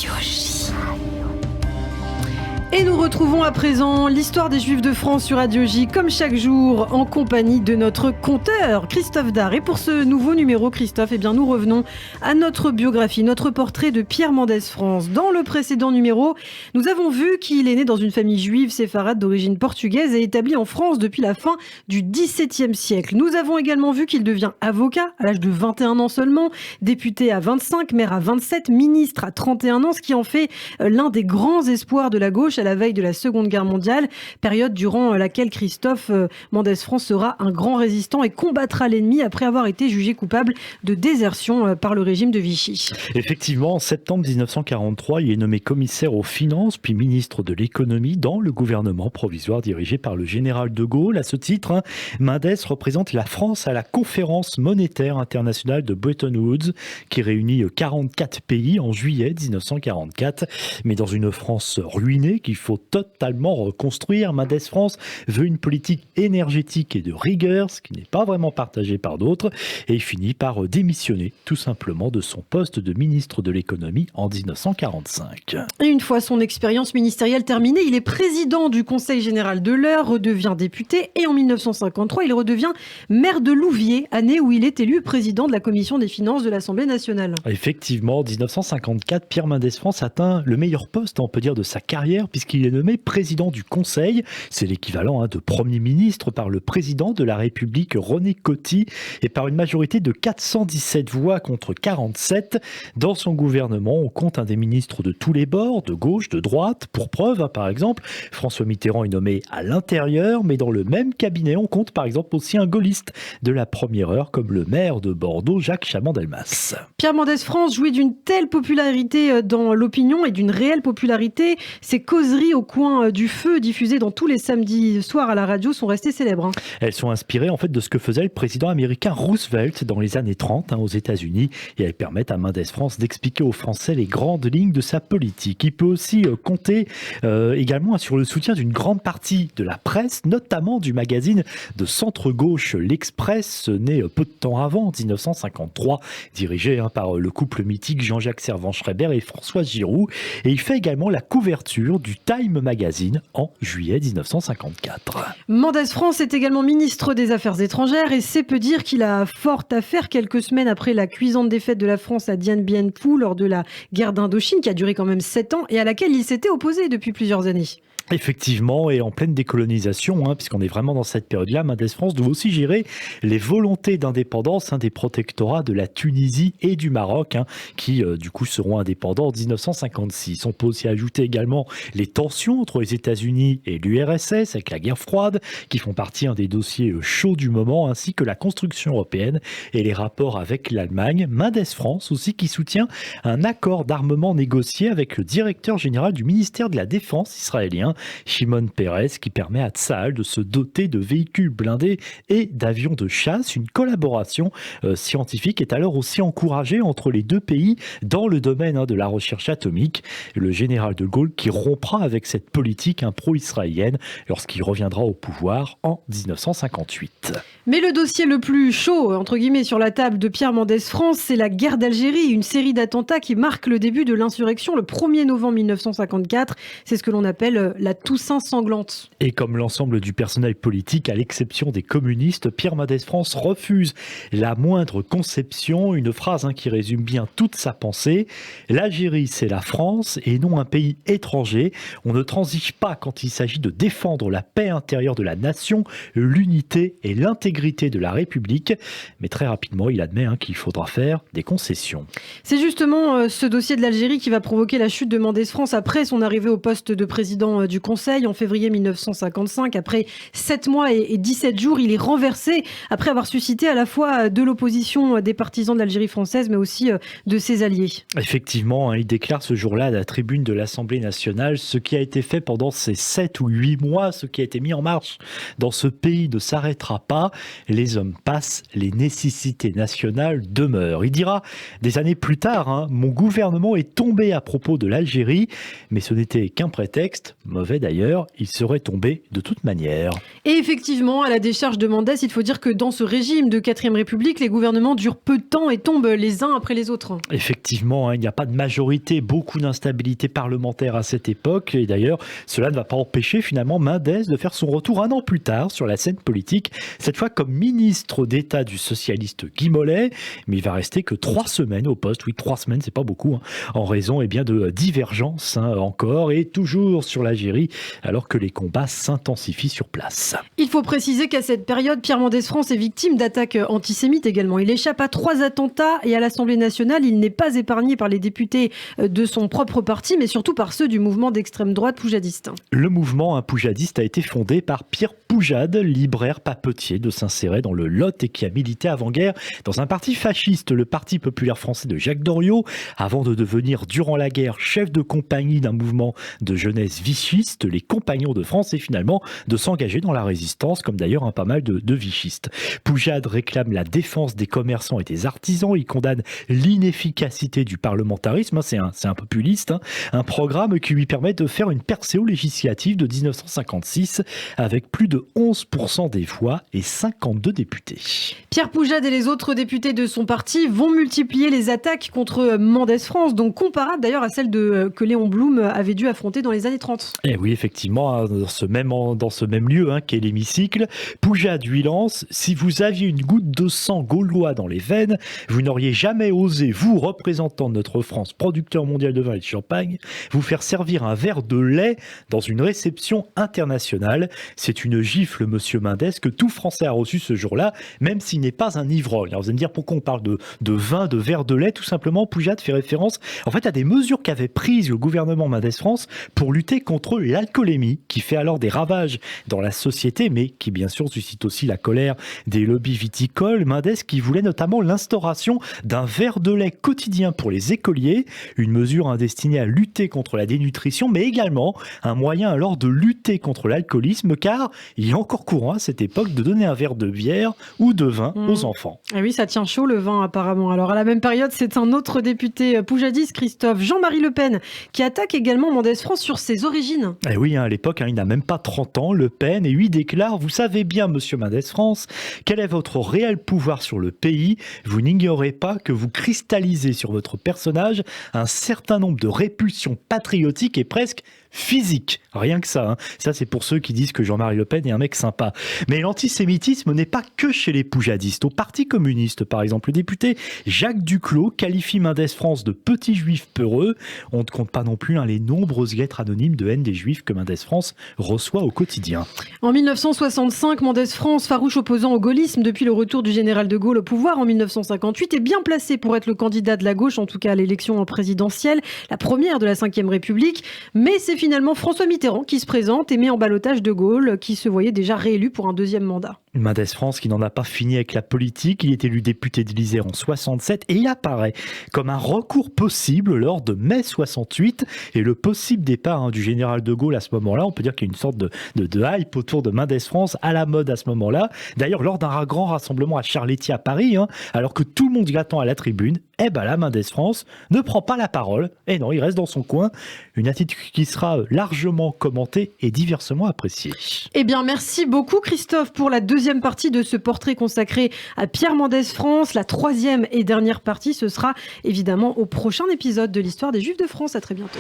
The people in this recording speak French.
Radio J. Et nous retrouvons à présent l'histoire des Juifs de France sur Radio J, comme chaque jour, en compagnie de notre conteur, Christophe Dard. Et pour ce nouveau numéro, Christophe, nous revenons à notre biographie, notre portrait de Pierre Mendès France. Dans le précédent numéro, nous avons vu qu'il est né dans une famille juive séfarade d'origine portugaise et établi en France depuis la fin du XVIIe siècle. Nous avons également vu qu'il devient avocat à l'âge de 21 ans seulement, député à 25, maire à 27, ministre à 31 ans, ce qui en fait l'un des grands espoirs de la gauche à la veille de la Seconde Guerre mondiale, période durant laquelle Christophe Mendès France sera un grand résistant et combattra l'ennemi après avoir été jugé coupable de désertion par le régime de Vichy. Effectivement, en septembre 1943, il est nommé commissaire aux finances puis ministre de l'économie dans le gouvernement provisoire dirigé par le général de Gaulle. À ce titre, Mendès représente la France à la conférence monétaire internationale de Bretton Woods qui réunit 44 pays en juillet 1944. Mais dans une France ruinée qu'il faut totalement reconstruire, Mendès France veut une politique énergétique et de rigueur, ce qui n'est pas vraiment partagé par d'autres, et il finit par démissionner tout simplement de son poste de ministre de l'économie en 1945. Et une fois son expérience ministérielle terminée, il est président du Conseil général de l'Eure, redevient député et en 1953, il redevient maire de Louviers, année où il est élu président de la commission des finances de l'Assemblée nationale. Effectivement, en 1954, Pierre Mendès France atteint le meilleur poste, on peut dire, de sa carrière, puisqu'il est nommé président du Conseil. C'est l'équivalent de Premier ministre par le président de la République, René Coty, et par une majorité de 417 voix contre 47. Dans son gouvernement, on compte des ministres de tous les bords, de gauche, de droite. Pour preuve, par exemple, François Mitterrand est nommé à l'intérieur, mais dans le même cabinet, on compte par exemple aussi un gaulliste de la première heure, comme le maire de Bordeaux, Jacques Chaban-Delmas. Pierre Mendès France jouit d'une telle popularité dans l'opinion et d'une réelle popularité. Ses causeries au coin du feu, diffusées dans tous les samedis soirs à la radio, sont restées célèbres. Elles sont inspirées en fait de ce que faisait le président américain Roosevelt dans les années 30 aux États-Unis, et elles permettent à Mendès France d'expliquer aux Français les grandes lignes de sa politique. Il peut aussi compter également sur le soutien d'une grande partie de la presse, notamment du magazine de centre-gauche L'Express, né peu de temps avant, en 1953, dirigé par le couple mythique Jean-Jacques Servan-Schreiber et Françoise Giroud. Et il fait également la couverture du Time Magazine en juillet 1954. Mendès France est également ministre des Affaires étrangères et c'est peu dire qu'il a fort à faire quelques semaines après la cuisante défaite de la France à Dien Bien Phu lors de la guerre d'Indochine qui a duré quand même 7 ans et à laquelle il s'était opposé depuis plusieurs années. Effectivement, et en pleine décolonisation, puisqu'on est vraiment dans cette période-là, Mendès France doit aussi gérer les volontés d'indépendance des protectorats de la Tunisie et du Maroc, qui du coup seront indépendants en 1956. On peut aussi ajouter également les tensions entre les États-Unis et l'URSS avec la guerre froide, qui font partie des dossiers chauds du moment, ainsi que la construction européenne et les rapports avec l'Allemagne. Mendès France aussi qui soutient un accord d'armement négocié avec le directeur général du ministère de la Défense israélien, Shimon Peres, qui permet à Tsahal de se doter de véhicules blindés et d'avions de chasse. Une collaboration scientifique est alors aussi encouragée entre les deux pays dans le domaine de la recherche atomique. Le général de Gaulle qui rompra avec cette politique pro-israélienne lorsqu'il reviendra au pouvoir en 1958. Mais le dossier le plus chaud, entre guillemets, sur la table de Pierre Mendès France, c'est la guerre d'Algérie, une série d'attentats qui marque le début de l'insurrection le 1er novembre 1954. C'est ce que l'on appelle la Toussaint sanglante. Et comme l'ensemble du personnel politique, à l'exception des communistes, Pierre Mendès France refuse la moindre conception, une phrase qui résume bien toute sa pensée. L'Algérie, c'est la France et non un pays étranger. On ne transige pas quand il s'agit de défendre la paix intérieure de la nation, l'unité et l'intégrité de la République. Mais très rapidement, il admet qu'il faudra faire des concessions. C'est justement ce dossier de l'Algérie qui va provoquer la chute de Mendès France après son arrivée au poste de président du Conseil en février 1955. Après 7 mois et 17 jours, il est renversé après avoir suscité à la fois de l'opposition des partisans de l'Algérie française, mais aussi de ses alliés. Effectivement, il déclare ce jour-là à la tribune de l'Assemblée nationale: ce qui a été fait pendant ces 7 ou 8 mois, ce qui a été mis en marche dans ce pays ne s'arrêtera pas. Les hommes passent, les nécessités nationales demeurent. Il dira des années plus tard, mon gouvernement est tombé à propos de l'Algérie, mais ce n'était qu'un prétexte. mauvais d'ailleurs, il serait tombé de toute manière. Et effectivement, à la décharge de Mendès, il faut dire que dans ce régime de 4ème République, les gouvernements durent peu de temps et tombent les uns après les autres. Effectivement, il n'y a pas de majorité, beaucoup d'instabilité parlementaire à cette époque. Et d'ailleurs, cela ne va pas empêcher finalement Mendès de faire son retour un an plus tard sur la scène politique, cette fois comme ministre d'État du socialiste Guy Mollet. Mais il va rester que 3 semaines au poste. Oui, 3 semaines, c'est pas beaucoup, en raison de divergences encore et toujours sur l'Algérie, alors que les combats s'intensifient sur place. Il faut préciser qu'à cette période, Pierre Mendès France est victime d'attaques antisémites également. Il échappe à 3 attentats et à l'Assemblée nationale, il n'est pas épargné par les députés de son propre parti, mais surtout par ceux du mouvement d'extrême droite poujadiste. Le mouvement poujadiste a été fondé par Pierre Poujade, libraire papetier de Saint-Céré dans le Lot et qui a milité avant-guerre dans un parti fasciste, le Parti populaire français de Jacques Doriot, avant de devenir durant la guerre chef de compagnie d'un mouvement de jeunesse vichiste, les Compagnons de France, et finalement de s'engager dans la résistance, comme d'ailleurs pas mal de vichistes. Poujade réclame la défense des commerçants et des artisans, il condamne l'inefficacité du parlementarisme, c'est un populiste, un programme qui lui permet de faire une percée aux législatives de 1956 avec plus de 11% des voix et 52 députés. Pierre Poujade et les autres députés de son parti vont multiplier les attaques contre Mendès France, donc comparables d'ailleurs à celles que Léon Blum avait dû affronter dans les années 30. Et oui, effectivement, dans ce même lieu qu'est l'hémicycle, Poujade lui lance « Si vous aviez une goutte de sang gaulois dans les veines, vous n'auriez jamais osé, vous, représentant de notre France, producteur mondial de vin et de champagne, vous faire servir un verre de lait dans une réception internationale. C'est une gifle, monsieur Mendès, que tout Français a reçu ce jour-là, même s'il n'est pas un ivrogne. » Alors vous allez me dire pourquoi on parle de vin, de verre de lait. Tout simplement, Poujade fait référence en fait à des mesures qu'avait prises le gouvernement Mendès France pour lutter contre l'alcoolémie, qui fait alors des ravages dans la société, mais qui bien sûr suscite aussi la colère des lobbies viticoles. Mendès qui voulait notamment l'instauration d'un verre de lait quotidien pour les écoliers, une mesure destinée à lutter contre la dénutrition, mais également un moyen alors de lutter contre l'alcoolisme, car il est encore courant à cette époque de donner un verre de bière ou de vin aux enfants. Ah oui, ça tient chaud le vin apparemment. Alors à la même période, c'est un autre député poujadiste, Christophe, Jean-Marie Le Pen, qui attaque également Mendès France sur ses origines. Et oui, à l'époque, il n'a même pas 30 ans, Le Pen, et lui déclare « Vous savez bien, monsieur Mendès France, quel est votre réel pouvoir sur le pays. Vous n'ignorez pas que vous cristallisez sur votre personnage un certain nombre de répulsions patriotiques et presque physique. Rien que ça. Ça, c'est pour ceux qui disent que Jean-Marie Le Pen est un mec sympa. Mais l'antisémitisme n'est pas que chez les poujadistes. Au Parti communiste, par exemple, le député Jacques Duclos qualifie Mendès France de petit juif peureux. On ne compte pas non plus les nombreuses lettres anonymes de haine des juifs que Mendès France reçoit au quotidien. En 1965, Mendès France, farouche opposant au gaullisme depuis le retour du général de Gaulle au pouvoir en 1958, est bien placé pour être le candidat de la gauche, en tout cas à l'élection présidentielle, la première de la Ve République. Mais c'est finalement François Mitterrand qui se présente et met en ballottage de Gaulle, qui se voyait déjà réélu pour un 2e mandat. Mendès France qui n'en a pas fini avec la politique, il est élu député de l'Isère en 67 et il apparaît comme un recours possible lors de mai 68 et le possible départ du général de Gaulle à ce moment-là. On peut dire qu'il y a une sorte de hype autour de Mendès France à la mode à ce moment-là. D'ailleurs, lors d'un grand rassemblement à Charléty à Paris, alors que tout le monde l'attend à la tribune, là, Mendès France ne prend pas la parole. Et non, il reste dans son coin. Une attitude qui sera largement commentée et diversement appréciée. Eh bien, merci beaucoup Christophe pour la 2e partie de ce portrait consacré à Pierre Mendès France. La 3e et dernière partie, ce sera évidemment au prochain épisode de l'Histoire des Juifs de France. À très bientôt.